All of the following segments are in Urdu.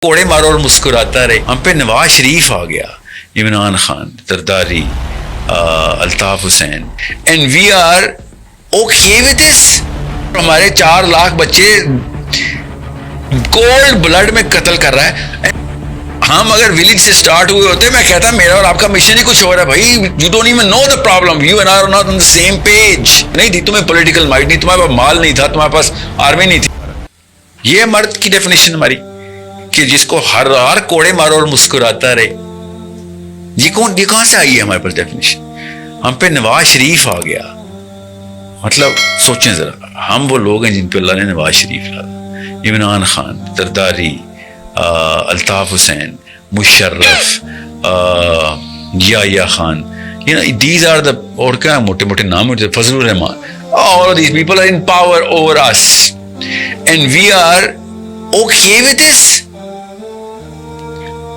کوڑے مارو اور مسکراتا رہے. ہم پہ نواز شریف آ گیا, Imran Khan, Zardari, Altaf Hussain, and we are okay with this. ہمارے 4 لاکھ بچے کولڈ بلڈ میں قتل کر رہا ہے. ہم اگر ولیج سے سٹارٹ ہوئے ہوتے, میں کہتا میرا اور آپ کا مشن ہی کچھ اور ہے بھائی. You don't even know the problem, you and I are not on the same page. نہیں تھی تمہیں پولیٹیکل مائنڈ, نہیں تمہارے پاس مال نہیں تھا, تمہارے پاس آرمی نہیں تھی. یہ مرد کی ڈیفینیشن ہماری کہ جس کو ہر کوڑے مارو اور مسکراتا رہے. یہ کہاں سے آئی ہے ہمارے پاس ڈیفینیشن؟ ہم پہ نواز شریف آ گیا. مطلب سوچیں ذرا, ہم وہ لوگ ہیں جن پہ اللہ نے نواز شریف لایا. عمران خان, زرداری, الطاف حسین, مشرف, یا خان, these are the, اور کیا موٹے موٹے نام ہوتے, فضل الرحمان, all of these people are in power over us and we are okay with this.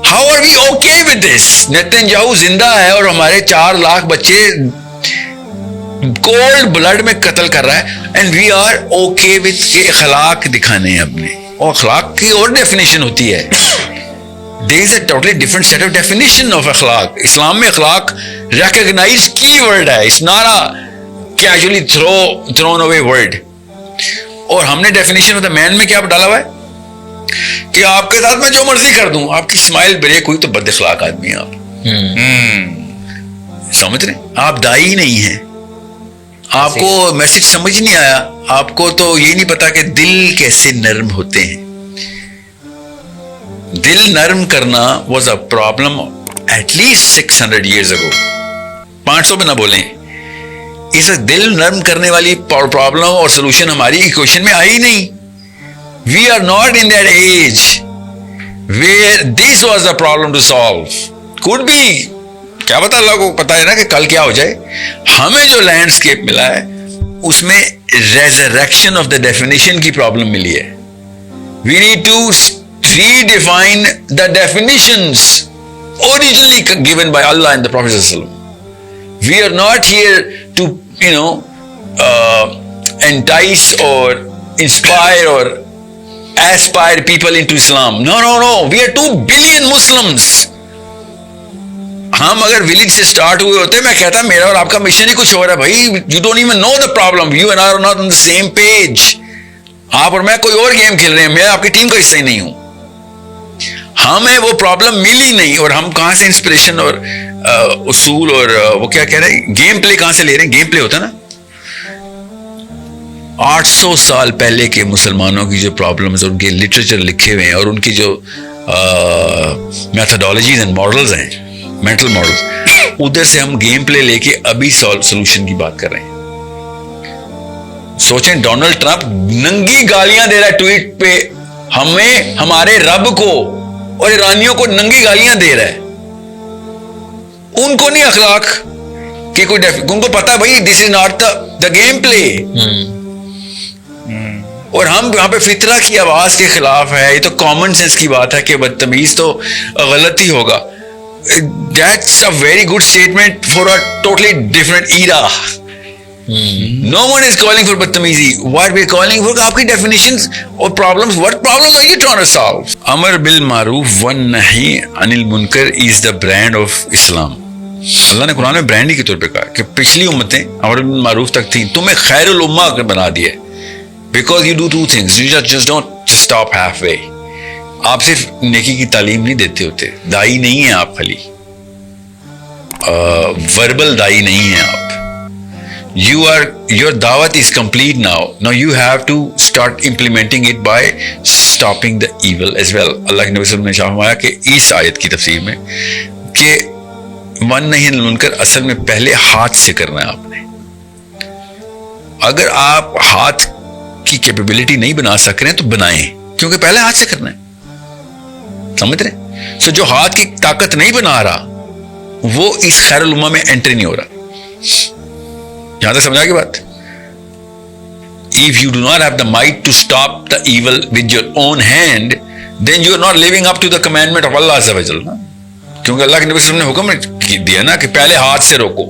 How are we okay with this? نیتنیاہو زندہ ہے اور ہمارے 4 لاکھ بچے کولڈ بلڈ میں قتل کر رہا ہے, and we are okay with کہ اخلاق دکھانے ہیں اپنے. اور اخلاق کی اور ڈیفینیشن ہوتی ہے. there is a totally different set of definition of اخلاق. اسلام میں اخلاق ریکگنائز کی ورڈ ہے, it's not a casually thrown away word. اور ہم نے ڈیفینیشن آف دا مین میں کیا ڈالا ہوا ہے کہ آپ کے ساتھ میں جو مرضی کر دوں, آپ کی اسمائل بریک ہوئی تو بد اخلاق آدمی ہیں آپ. سمجھ رہے, آپ دائی نہیں ہیں, آپ کو میسج سمجھ نہیں آیا, آپ کو تو یہ نہیں پتا کہ دل کیسے نرم ہوتے ہیں. دل نرم کرنا was a problem at least 600 years ago. 500 میں نہ بولیں. اس دل نرم کرنے والی پرابلم اور سولوشن ہماری ایکویشن میں آئی نہیں. We are not in that age where this was the problem to solve. Could be, کیا پتا, اللہ کو پتا ہے نا کہ کل کیا ہو جائے. ہمیں جو لینڈسکیپ ملا ہے اس میں resurrection of the definition کی پرابلم ملی ہے. We need to redefine the definitions originally given by Allah and the Prophet ﷺ. We are not here to, entice or inspire or aspire people into Islam. No. We are 2 billion Muslims. ہم اگر ولیج سے سٹارٹ ہوئے ہوتے, میں کہتا میرا اور آپ کا مشن ہی کچھ اور ہے بھائی. You don't even know the problem, you and I are not on the same page. آپ اور میں کوئی اور گیم کھیل رہے ہیں, میں آپ کی ٹیم کا حصہ ہی نہیں ہوں. ہمیں وہ پرابلم ملی نہیں, اور ہم کہاں سے انسپریشن اور اصول اور وہ کیا کہہ رہے ہیں, گیم پلے کہاں سے لے رہے ہیں. گیم پلے ہوتا نا 800 سال پہلے کے مسلمانوں کی جو پرابلمز, ان کے لٹریچر لکھے ہوئے ہیں, اور ان کی جو میتھڈالوجیز اینڈ ماڈلز ہیں, مینٹل ماڈلز, ادھر سے ہم گیم پلے لے کے ابھی سولوشن کی بات کر رہے ہیں. سوچیں, ڈونلڈ ٹرمپ ننگی گالیاں دے رہا ہے ٹویٹ پہ, ہمیں, ہمارے رب کو اور ایرانیوں کو ننگی گالیاں دے رہا ہے. ان کو نہیں اخلاق کہ کوئی ان کو پتا بھائی دس is not the game play. اور ہم یہاں پہ فطرہ کی آواز کے خلاف ہے. یہ تو کامن سینس کی بات ہے کہ بدتمیز تو غلط ہی ہوگا. That's a very good statement for a totally different era. No one is calling for بدتمیزی. What we are calling for, آپ کی definitions اور problems, what problems are you trying to solve? امر بالمعروف والنہی عن المنکر is the brand of Islam. اللہ نے قرآن میں برانڈ کے طور پہ کہا کہ پچھلی امتیں امر بالمعروف تک تھیں, تمہیں خیر الامہ بنا دیا ہے. Because you do 2 things. You just don't just stop halfway. آپ صرف نیکی کی تعلیم نہیں دیتے ہوتے, دائی نہیں ہیں آپ, خالی وربل دائی نہیں ہیں آپ. Your dawat is complete now. Now you have to start implementing it by stopping the evil as well. اللہ کے نبی صلی اللہ علیہ وسلم نے فرمایا کہ اس آیت کی تفسیر میں کہ والنہی عن المنکر اصل میں پہلے ہاتھ سے کرنا ہے آپ نے. اگر آپ ہاتھ کی کیپیبلٹی نہیں بنا سک رہے ہیں تو بنائیں, کیونکہ پہلے ہاتھ سے کرنا ہے. سمجھ رہے؟ سو جو ہاتھ کی طاقت نہیں بنا رہا وہ اس خیر الامہ میں انٹری نہیں ہو رہا. یہاں تک سمجھا کی بات؟ If you do not have the might to stop the evil with your own hand, then you are not living up to the commandment of Allah Azza wa Jalla. کیونکہ اللہ کے نبی صلی اللہ علیہ وسلم نے حکم دیا نا کہ پہلے ہاتھ سے روکو.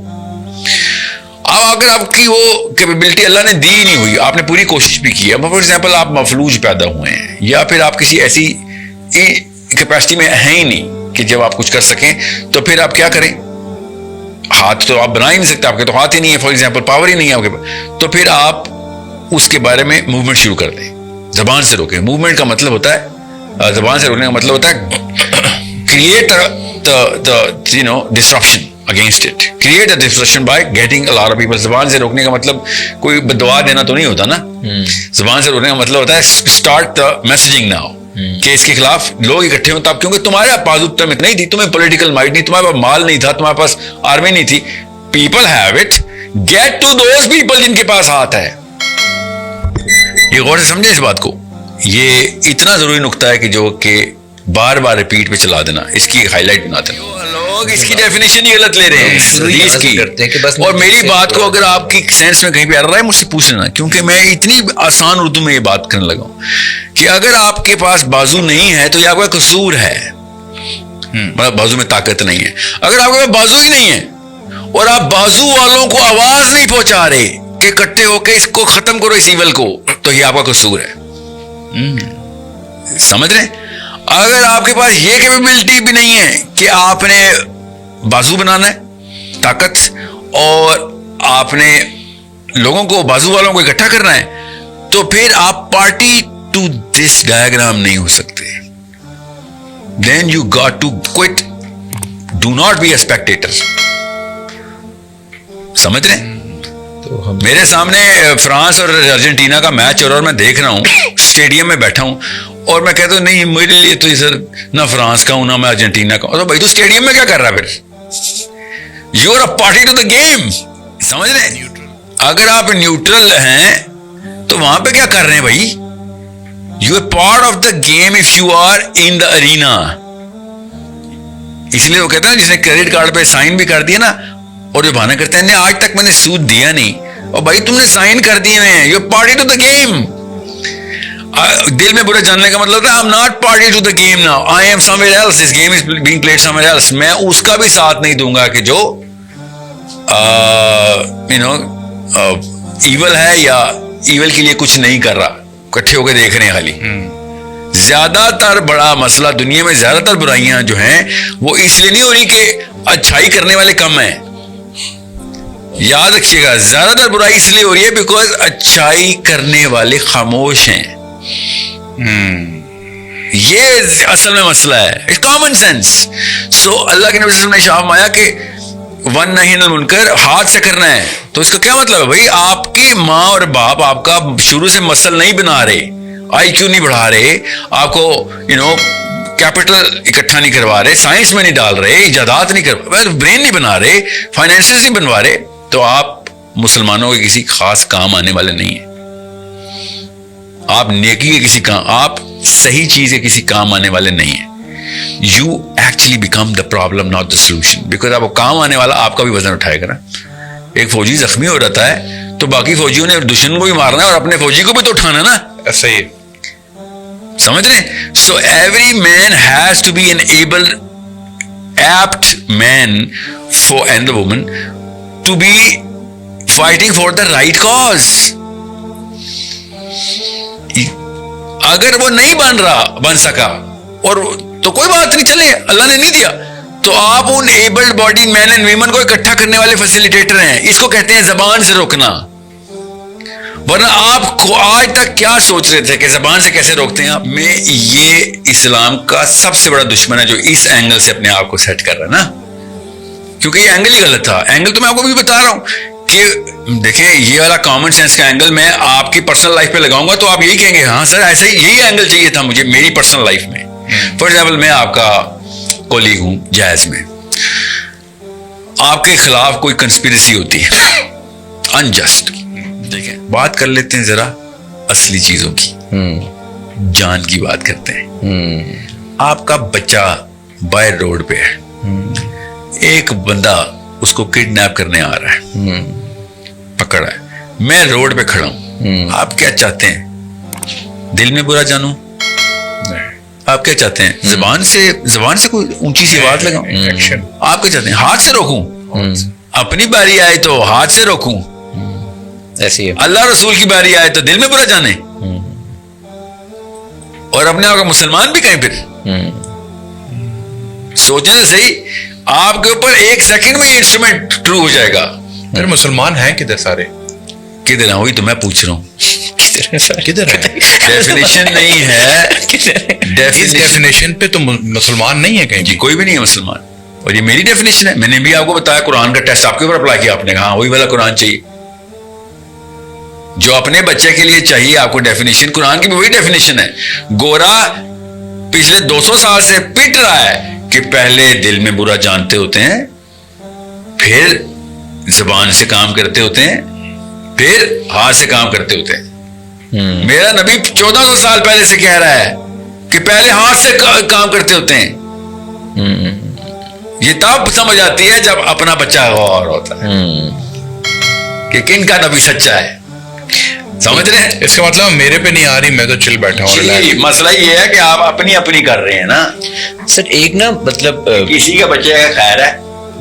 اب اگر آپ کی وہ کیپیبلٹی اللہ نے دی نہیں ہوئی, آپ نے پوری کوشش بھی کی ہے, فار ایگزامپل آپ مفلوج پیدا ہوئے ہیں, یا پھر آپ کسی ایسی کیپیسٹی میں ہے ہی نہیں کہ جب آپ کچھ کر سکیں تو پھر آپ کیا کریں؟ ہاتھ تو آپ بنا ہی نہیں سکتے, آپ کے تو ہاتھ ہی نہیں ہے, فار ایگزامپل پاور ہی نہیں ہے آپ کے پاس, تو پھر آپ اس کے بارے میں موومنٹ شروع کر دیں, زبان سے روکیں. موومنٹ کا مطلب ہوتا ہے, زبان سے روکنے کا مطلب ہوتا ہے create disruption against it, create a disruption by getting a lot of people. زبان سے روکنے کا مطلب کوئی دعا دینا تو نہیں ہوتا نا. زبان سے روکنے کا مطلب ہوتا ہے اسٹارٹ دا میسجنگ ناؤ, کہ اس کے خلاف لوگ اکٹھے ہوں تب, کیونکہ تمہارے بازو تمہیں نہیں تھی, تمہیں پولیٹیکل مائنڈ نہیں, تمہارے پاس مال نہیں تھا, تمہارے پاس آرمی نہیں تھی. People have it, get to those people جن کے پاس ہاتھ ہے. یہ غور سے سمجھے اس بات کو, یہ اتنا ضروری نقطہ ہے کہ جو کہ بار بار ریپیٹ پہ چلا دینا, اس کی ہائی لائٹ بنا دینا. لوگ اس کی ڈیفینیشن ہی غلط لے رہے ہیں حدیث کی, اور میری بات کو اگر آپ کی سینس میں کہیں پہ آ رہا ہے مجھ سے پوچھ لینا, کیونکہ میں اتنی آسان اردو میں یہ بات کرنے لگا ہوں کہ اگر آپ کے پاس بازو نہیں ہے تو یہ آپ کا قصور ہے, مطلب بازو میں طاقت نہیں ہے. اگر آپ کے پاس بازو ہی نہیں ہے اور آپ بازو والوں کو آواز نہیں پہنچا رہے کہ اکٹھے ہو کے اس کو ختم کرو اس ایول کو, تو یہ آپ کا قصور ہے. سمجھ رہے ہیں؟ اگر آپ کے پاس یہ کیپیبلٹی بھی نہیں ہے کہ آپ نے بازو بنانا ہے طاقت, اور آپ نے لوگوں کو بازو والوں کو اکٹھا کرنا ہے, تو پھر آپ پارٹی ٹو دس ڈائیگرام نہیں ہو سکتے. Then you got to quit, do not be a spectator. سمجھ رہے ہیں؟ میرے سامنے فرانس اور ارجنٹینا کا میچ ہو رہا ہے اور میں دیکھ رہا ہوں, اسٹیڈیم میں بیٹھا ہوں, اور میں کہتا ہوں نہیں میرے لیے تو سر نہ فرانس کا ہوں نہ میں ارجنٹینا کا ہوں. تو بھائی تو اسٹیڈیم میں کیا کر رہا ہے پھر؟ You are a party to the game. سمجھ رہے ہیں؟ اگر آپ نیوٹرل ہیں تو وہاں پہ کیا کر رہے ہیں بھائی؟ You are part of the game if you are in the arena. اس لیے وہ کہتے ہیں جس نے کریڈٹ کارڈ پہ سائن بھی کر دیا نا, اور جو بہانا کرتے ہیں آج تک میں نے سود دیا نہیں, اور بھائی تم نے سائن کر دیے ہیں, you are party to the game. دل میں برا جاننے کا مطلب ہے I am not party to the game now, I am somewhere else, this game is being played somewhere else. میں اس کا بھی ساتھ نہیں دوں گا کہ جو ایول ہے یا ایول کے لیے کچھ نہیں کر رہا, اکٹھے ہو کے دیکھ رہے ہیں خالی. زیادہ تر بڑا مسئلہ دنیا میں, زیادہ تر برائیاں جو ہیں وہ اس لیے نہیں ہو رہی کہ اچھائی کرنے والے کم ہیں. یاد رکھیے گا, زیادہ تر برائی اس لیے ہو رہی ہے بیکاز اچھائی کرنے والے خاموش ہیں. یہ اصل میں مسئلہ ہے, اٹس کامن سینس. سو اللہ کے نبی صلی اللہ علیہ وسلم نے شاہ فرمایا کہ ون نہی عن المنکر, ہاتھ سے کرنا ہے. تو اس کا کیا مطلب ہے بھائی؟ آپ کی ماں اور باپ آپ کا شروع سے مسل نہیں بنا رہے, آئی کیو نہیں بڑھا رہے, آپ کو کیپٹل اکٹھا نہیں کروا رہے, سائنس میں نہیں ڈال رہے, ایجادات نہیں کروا رہے, برین نہیں بنا رہے, فائنینسز نہیں بنوا رہے, تو آپ مسلمانوں کے کسی خاص کام آنے والے نہیں ہیں. آپ نیکی کے کسی کام, آپ صحیح چیز کے کسی کام آنے والے نہیں ہیں. You actually become the problem not the solution, because آپ کو کام آنے والا آپ کا بھی وزن اٹھائے گا نا. ایک فوجی زخمی ہو رہتا ہے تو باقی فوجیوں نے دشمن کو بھی مارنا ہے اور اپنے فوجی کو بھی تو اٹھانا نا. صحیح سمجھ رہے ہیں؟ So every man has to be an able apt man for and the woman to be fighting for the right cause. اگر وہ نہیں بن سکا اور تو کوئی بات نہیں, چلے اللہ نے نہیں دیا, تو آپ ان abled body men and women کو اکٹھا کرنے والے فیسیلیٹیٹر ہیں. اس کو کہتے ہیں زبان سے روکنا. ورنہ آپ کو آج تک کیا سوچ رہے تھے کہ زبان سے کیسے روکتے ہیں آپ؟ میں یہ اسلام کا سب سے بڑا دشمن ہے جو اس اینگل سے اپنے آپ کو سیٹ کر رہا ہے نا, کیونکہ یہ اینگل ہی غلط تھا. اینگل تو میں آپ کو بھی بتا رہا ہوں کہ دیکھیں یہ والا کامن سینس کا اینگل میں آپ کی پرسنل لائف پہ لگاؤں گا تو آپ یہی کہیں گے ہاں سر ایسا ہی, یہی اینگل چاہیے تھا مجھے میری پرسنل لائف میں. فار ایگزامپل میں آپ کا کولیگ ہوں جائز میں, آپ کے خلاف کوئی کنسپیریسی ہوتی ہے انجسٹ, دیکھیں بات کر لیتے ہیں ذرا اصلی چیزوں کی, جان کی بات کرتے ہیں. آپ کا بچہ باہر روڈ پہ ہے, ایک بندہ اس کو کڈنیپ کرنے آ رہا ہے, پکڑا ہے, میں روڈ پہ کھڑا ہوں, آپ کیا چاہتے ہیں؟ دل میں برا جانوں؟ آپ کیا چاہتے ہیں؟ زبان سے کوئی اونچی سی آواز لگاؤں؟ آپ کیا چاہتے ہیں؟ ہاتھ سے روکوں؟ اپنی باری آئے تو ہاتھ سے روکوں, ایسی ہے. اللہ رسول کی باری آئے تو دل میں برا جانے, اور اپنے آپ کا مسلمان بھی کہیں پھر سوچیں تو صحیح, آپ کے اوپر 1 سیکنڈ میں یہ انسٹرومنٹ ٹرو ہو جائے گا. پھر مسلمان ہیں کدھر سارے؟ کدھر ہیں, وہی تو میں پوچھ رہا ہوں. کدھر ہیں؟ ڈیفینیشن نہیں ہے, اس ڈیفینیشن پہ تو مسلمان نہیں ہے کہیں. جی کوئی بھی نہیں ہے مسلمان, اور یہ میری ڈیفینیشن ہے. میں نے بھی آپ کو بتایا, قرآن کا ٹیسٹ آپ کے اوپر اپلائی کیا, آپ نے کہا وہی والا قرآن چاہیے جو اپنے بچے کے لیے چاہیے آپ کو. ڈیفینیشن قرآن کی بھی وہی ڈیفینیشن ہے. گورا پچھلے 200 سال سے پٹ رہا ہے کہ پہلے دل میں برا جانتے ہوتے ہیں, پھر زبان سے کام کرتے ہوتے ہیں, پھر ہاتھ سے کام کرتے ہوتے ہیں. میرا نبی 1400 سال پہلے سے کہہ رہا ہے کہ پہلے ہاتھ سے کام کرتے ہوتے ہیں. یہ تب سمجھ آتی ہے جب اپنا بچہ غور ہوتا ہے کہ کن کا نبی سچا ہے. سمجھ رہے ہیں؟ اس کا مطلب میرے پہ نہیں آ رہی, میں تو چل بیٹھا ہوں. جی مسئلہ یہ ہے کہ آپ اپنی کر رہے ہیں نا سر. ایک نا مطلب کسی کا بچے کا خیر ہے,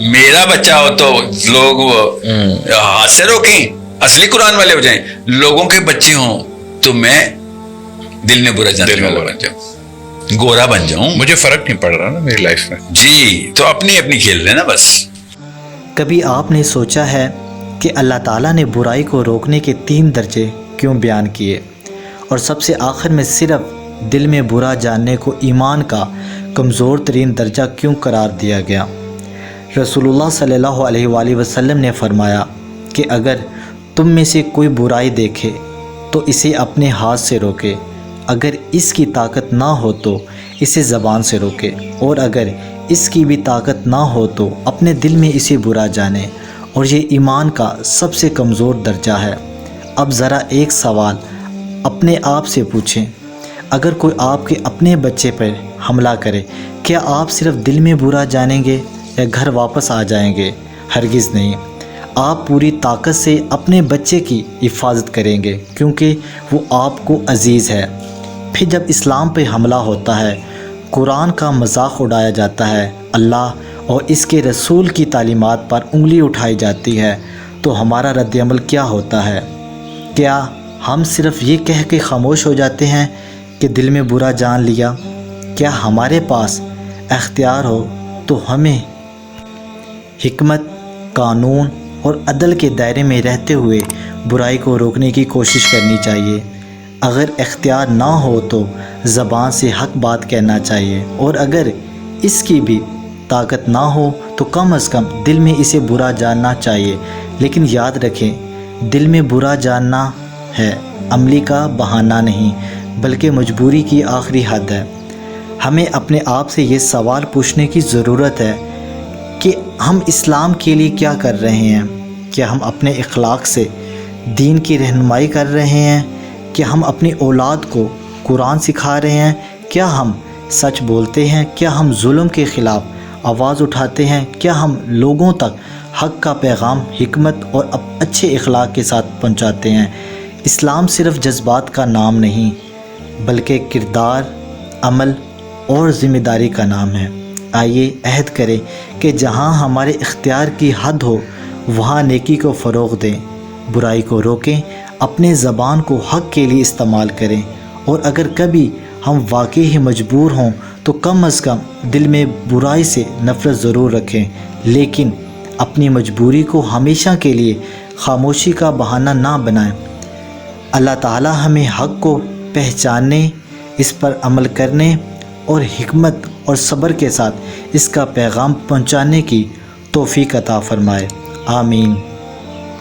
میرا بچہ ہو تو لوگ ہاتھ سے روکیں, اصلی قرآن والے ہو جائیں. لوگوں کے بچے ہوں تو میں دل میں برا جاننے والا بن جاؤں, گورا بن جاؤں. مجھے فرق نہیں پڑ رہا نا میری لائف میں. جی تو اپنی کھیل رہے نا بس. کبھی آپ نے سوچا ہے کہ اللہ تعالیٰ نے برائی کو روکنے کے 3 درجے کیوں بیان کیے, اور سب سے آخر میں صرف دل میں برا جاننے کو ایمان کا کمزور ترین درجہ کیوں قرار دیا گیا؟ رسول اللہ صلی اللہ علیہ وآلہ وسلم نے فرمایا کہ اگر تم میں سے کوئی برائی دیکھے تو اسے اپنے ہاتھ سے روکے, اگر اس کی طاقت نہ ہو تو اسے زبان سے روکے, اور اگر اس کی بھی طاقت نہ ہو تو اپنے دل میں اسے برا جانے, اور یہ ایمان کا سب سے کمزور درجہ ہے. اب ذرا ایک سوال اپنے آپ سے پوچھیں, اگر کوئی آپ کے اپنے بچے پر حملہ کرے, کیا آپ صرف دل میں برا جانیں گے یا گھر واپس آ جائیں گے؟ ہرگز نہیں. آپ پوری طاقت سے اپنے بچے کی حفاظت کریں گے کیونکہ وہ آپ کو عزیز ہے. پھر جب اسلام پہ حملہ ہوتا ہے, قرآن کا مذاق اڑایا جاتا ہے, اللہ اور اس کے رسول کی تعلیمات پر انگلی اٹھائی جاتی ہے, تو ہمارا رد عمل کیا ہوتا ہے؟ کیا ہم صرف یہ کہہ کے خاموش ہو جاتے ہیں کہ دل میں برا جان لیا؟ کیا ہمارے پاس اختیار ہو تو ہمیں حکمت, قانون اور عدل کے دائرے میں رہتے ہوئے برائی کو روکنے کی کوشش کرنی چاہیے. اگر اختیار نہ ہو تو زبان سے حق بات کہنا چاہیے, اور اگر اس کی بھی طاقت نہ ہو تو کم از کم دل میں اسے برا جاننا چاہیے. لیکن یاد رکھیں, دل میں برا جاننا ہے عملی کا بہانہ نہیں بلکہ مجبوری کی آخری حد ہے. ہمیں اپنے آپ سے یہ سوال پوچھنے کی ضرورت ہے کہ ہم اسلام کے لیے کیا کر رہے ہیں؟ کیا ہم اپنے اخلاق سے دین کی رہنمائی کر رہے ہیں؟ کیا ہم اپنی اولاد کو قرآن سکھا رہے ہیں؟ کیا ہم سچ بولتے ہیں؟ کیا ہم ظلم کے خلاف آواز اٹھاتے ہیں؟ کیا ہم لوگوں تک حق کا پیغام حکمت اور اچھے اخلاق کے ساتھ پہنچاتے ہیں؟ اسلام صرف جذبات کا نام نہیں بلکہ کردار، عمل اور ذمہ داری کا نام ہے. آئیے عہد کریں کہ جہاں ہمارے اختیار کی حد ہو وہاں نیکی کو فروغ دیں، برائی کو روکیں، اپنے زبان کو حق کے لیے استعمال کریں، اور اگر کبھی ہم واقعی ہی مجبور ہوں تو کم از کم دل میں برائی سے نفرت ضرور رکھیں، لیکن اپنی مجبوری کو ہمیشہ کے لیے خاموشی کا بہانہ نہ بنائیں. اللہ تعالی ہمیں حق کو پہچاننے، اس پر عمل کرنے اور حکمت اور صبر کے ساتھ اس کا پیغام پہنچانے کی توفیق عطا فرمائے. آمین.